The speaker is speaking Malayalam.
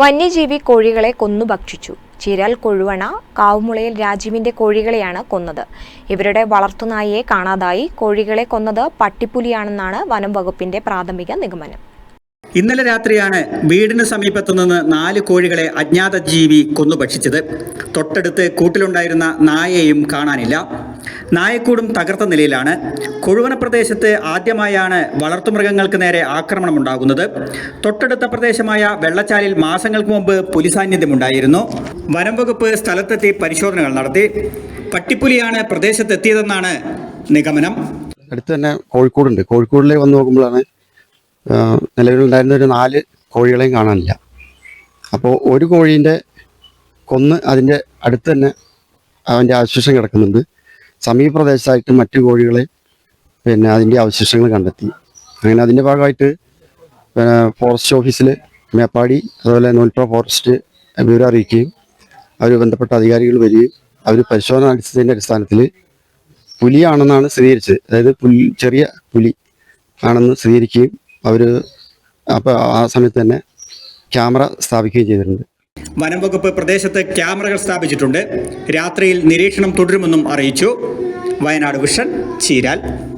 വന്യജീവി കോഴികളെ കൊന്നു ഭക്ഷിച്ചു. ചീരാൽ കൊഴുവണ കാവുമുളയിൽ രാജീവിന്റെ കോഴികളെയാണ് കൊന്നത്. ഇവരുടെ വളർത്തുനായയെ കാണാതായി. കോഴികളെ കൊന്നത് പട്ടിപ്പുലിയാണെന്നാണ് വനം വകുപ്പിന്റെ പ്രാഥമിക നിഗമനം. ഇന്നലെ രാത്രിയാണ് വീടിന് സമീപത്തുനിന്ന് 4 കോഴികളെ അജ്ഞാത ജീവി കൊന്നുഭക്ഷിച്ചത്. തൊട്ടടുത്ത് കൂട്ടിലുണ്ടായിരുന്ന നായയെയും കാണാനില്ല. നായക്കൂടും തകർത്ത നിലയിലാണ്. കൊഴുവന പ്രദേശത്ത് ആദ്യമായാണ് വളർത്തുമൃഗങ്ങൾക്ക് നേരെ ആക്രമണമുണ്ടാകുന്നത്. തൊട്ടടുത്ത പ്രദേശമായ വെള്ളച്ചാലിൽ മാസങ്ങൾക്ക് മുമ്പ് പുലി സാന്നിധ്യമുണ്ടായിരുന്നു. വനം വകുപ്പ് സ്ഥലത്തെത്തി പരിശോധനകൾ നടത്തി. പട്ടിപ്പുലിയാണ് പ്രദേശത്തെത്തിയതെന്നാണ് നിഗമനം. അടുത്ത് തന്നെ കോഴിക്കോടുണ്ട്. കോഴിക്കോടിലേക്ക് വന്ന് നോക്കുമ്പോഴാണ് നിലവിലുണ്ടായിരുന്ന ഒരു 4 കോഴികളെയും കാണാനില്ല. അപ്പോൾ ഒരു കോഴീൻ്റെ കൊന്ന് അതിൻ്റെ അടുത്ത് തന്നെ അവൻ്റെ അവശേഷം കിടക്കുന്നുണ്ട്. സമീപ പ്രദേശത്തായിട്ട് മറ്റു കോഴികളെ അതിൻ്റെ അവശേഷങ്ങൾ കണ്ടെത്തി. അങ്ങനെ അതിൻ്റെ ഭാഗമായിട്ട് ഫോറസ്റ്റ് ഓഫീസിൽ മേപ്പാടി അതുപോലെ നൂൽപ്പുഴ ഫോറസ്റ്റ് വിവരം അറിയിക്കുകയും അവർ ബന്ധപ്പെട്ട അധികാരികൾ വരികയും അവർ പരിശോധന നടത്തിയതിൻ്റെ അടിസ്ഥാനത്തിൽ പുലിയാണെന്നാണ് സ്ഥിരീകരിച്ചത്. അതായത് ചെറിയ പുലി ആണെന്ന് സ്ഥിരീകരിക്കുകയും അവർ അപ്പോൾ ആ സമയത്ത് തന്നെ ക്യാമറ സ്ഥാപിക്കുകയും ചെയ്തിട്ടുണ്ട്. വനം വകുപ്പ് പ്രദേശത്ത് ക്യാമറകൾ സ്ഥാപിച്ചിട്ടുണ്ട്. രാത്രിയിൽ നിരീക്ഷണം തുടരുമെന്നും അറിയിച്ചു. വയനാട് വിഷൻ, ചീരാൽ.